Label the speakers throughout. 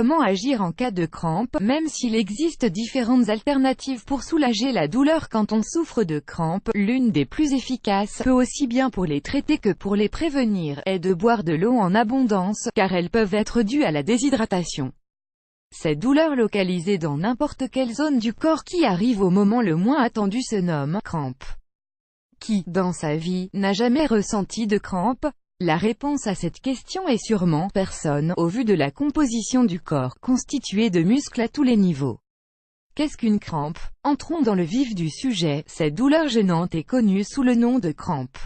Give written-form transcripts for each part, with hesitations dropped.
Speaker 1: Comment agir en cas de crampe? Même s'il existe différentes alternatives pour soulager la douleur quand on souffre de crampes, l'une des plus efficaces, peu aussi bien pour les traiter que pour les prévenir, est de boire de l'eau en abondance, car elles peuvent être dues à la déshydratation. Ces douleurs localisées dans n'importe quelle zone du corps qui arrivent au moment le moins attendu se nomment crampes. Qui, dans sa vie, n'a jamais ressenti de crampes? La réponse à cette question est sûrement personne, au vu de la composition du corps, constitué de muscles à tous les niveaux. Qu'est-ce qu'une crampe? Entrons dans le vif du sujet. Cette douleur gênante est connue sous le nom de crampe.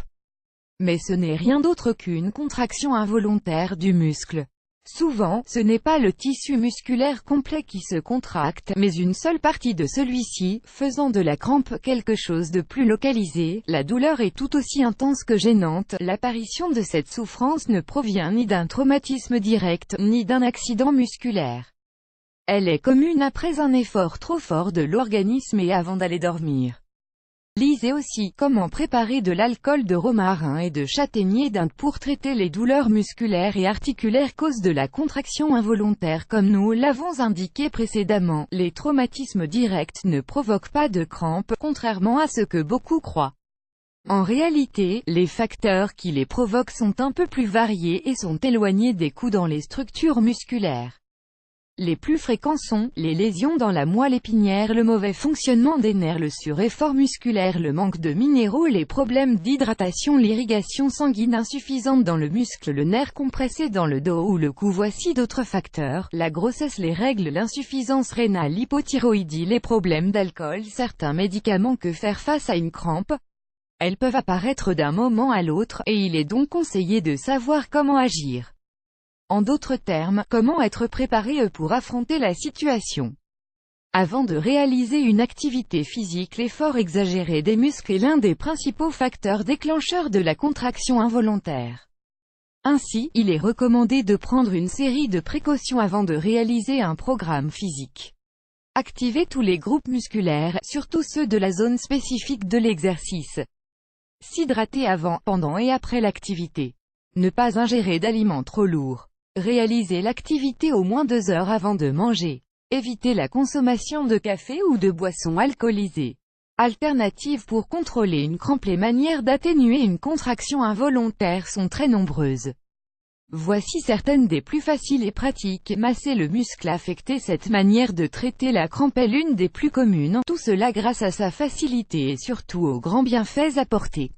Speaker 1: Mais ce n'est rien d'autre qu'une contraction involontaire du muscle. Souvent, ce n'est pas le tissu musculaire complet qui se contracte, mais une seule partie de celui-ci, faisant de la crampe quelque chose de plus localisé. La douleur est tout aussi intense que gênante. L'apparition de cette souffrance ne provient ni d'un traumatisme direct, ni d'un accident musculaire. Elle est commune après un effort trop fort de l'organisme et avant d'aller dormir. Lisez aussi « Comment préparer de l'alcool de romarin et de châtaignier d'Inde pour traiter les douleurs musculaires et articulaires cause de la contraction involontaire ». Comme nous l'avons indiqué précédemment, les traumatismes directs ne provoquent pas de crampes, contrairement à ce que beaucoup croient. En réalité, les facteurs qui les provoquent sont un peu plus variés et sont éloignés des coups dans les structures musculaires. Les plus fréquents sont, les lésions dans la moelle épinière, le mauvais fonctionnement des nerfs, le sureffort musculaire, le manque de minéraux, les problèmes d'hydratation, l'irrigation sanguine insuffisante dans le muscle, le nerf compressé dans le dos ou le cou. Voici d'autres facteurs, la grossesse, les règles, l'insuffisance rénale, l'hypothyroïdie, les problèmes d'alcool, certains médicaments. Que faire face à une crampe? Elles peuvent apparaître d'un moment à l'autre, et il est donc conseillé de savoir comment agir. En d'autres termes, comment être préparé pour affronter la situation. Avant de réaliser une activité physique, l'effort exagéré des muscles est l'un des principaux facteurs déclencheurs de la contraction involontaire. Ainsi, il est recommandé de prendre une série de précautions avant de réaliser un programme physique. Activez tous les groupes musculaires, surtout ceux de la zone spécifique de l'exercice. S'hydrater avant, pendant et après l'activité. Ne pas ingérer d'aliments trop lourds. Réalisez l'activité au moins 2 heures avant de manger. Évitez la consommation de café ou de boissons alcoolisées. Alternatives pour contrôler une crampe. Les manières d'atténuer une contraction involontaire sont très nombreuses. Voici certaines des plus faciles et pratiques. Masser le muscle affecté. Cette manière de traiter la crampe est l'une des plus communes, tout cela grâce à sa facilité et surtout aux grands bienfaits apportés.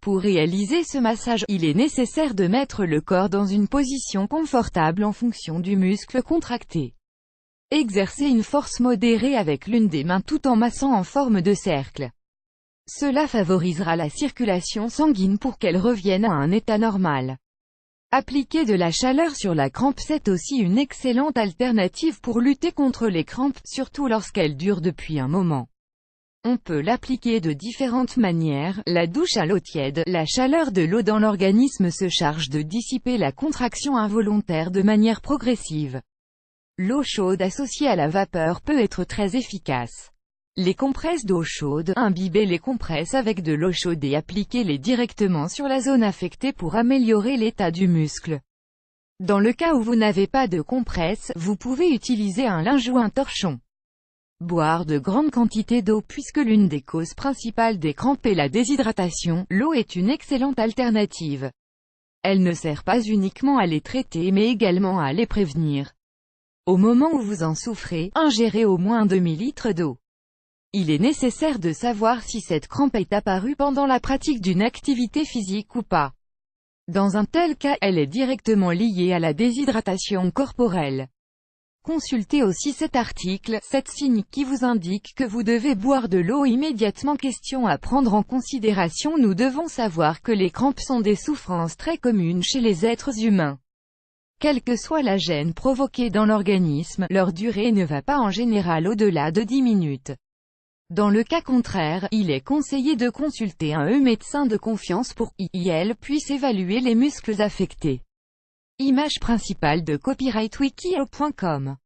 Speaker 1: Pour réaliser ce massage, il est nécessaire de mettre le corps dans une position confortable en fonction du muscle contracté. Exercez une force modérée avec l'une des mains tout en massant en forme de cercle. Cela favorisera la circulation sanguine pour qu'elle revienne à un état normal. Appliquer de la chaleur sur la crampe. C'est aussi une excellente alternative pour lutter contre les crampes, surtout lorsqu'elles durent depuis un moment. On peut l'appliquer de différentes manières. La douche à l'eau tiède. La chaleur de l'eau dans l'organisme se charge de dissiper la contraction involontaire de manière progressive. L'eau chaude associée à la vapeur peut être très efficace. Les compresses d'eau chaude. Imbibez les compresses avec de l'eau chaude et appliquez-les directement sur la zone affectée pour améliorer l'état du muscle. Dans le cas où vous n'avez pas de compresse, vous pouvez utiliser un linge ou un torchon. Boire de grandes quantités d'eau. Puisque l'une des causes principales des crampes est la déshydratation, l'eau est une excellente alternative. Elle ne sert pas uniquement à les traiter mais également à les prévenir. Au moment où vous en souffrez, ingérez au moins 2 litres d'eau. Il est nécessaire de savoir si cette crampe est apparue pendant la pratique d'une activité physique ou pas. Dans un tel cas, elle est directement liée à la déshydratation corporelle. Consultez aussi cet article, 7 signes qui vous indiquent que vous devez boire de l'eau immédiatement. Question à prendre en considération. Nous devons savoir que les crampes sont des souffrances très communes chez les êtres humains. Quelle que soit la gêne provoquée dans l'organisme, leur durée ne va pas en général au-delà de 10 minutes. Dans le cas contraire, il est conseillé de consulter un médecin de confiance pour qu'il puisse évaluer les muscles affectés. Image principale de copyrightwiki.com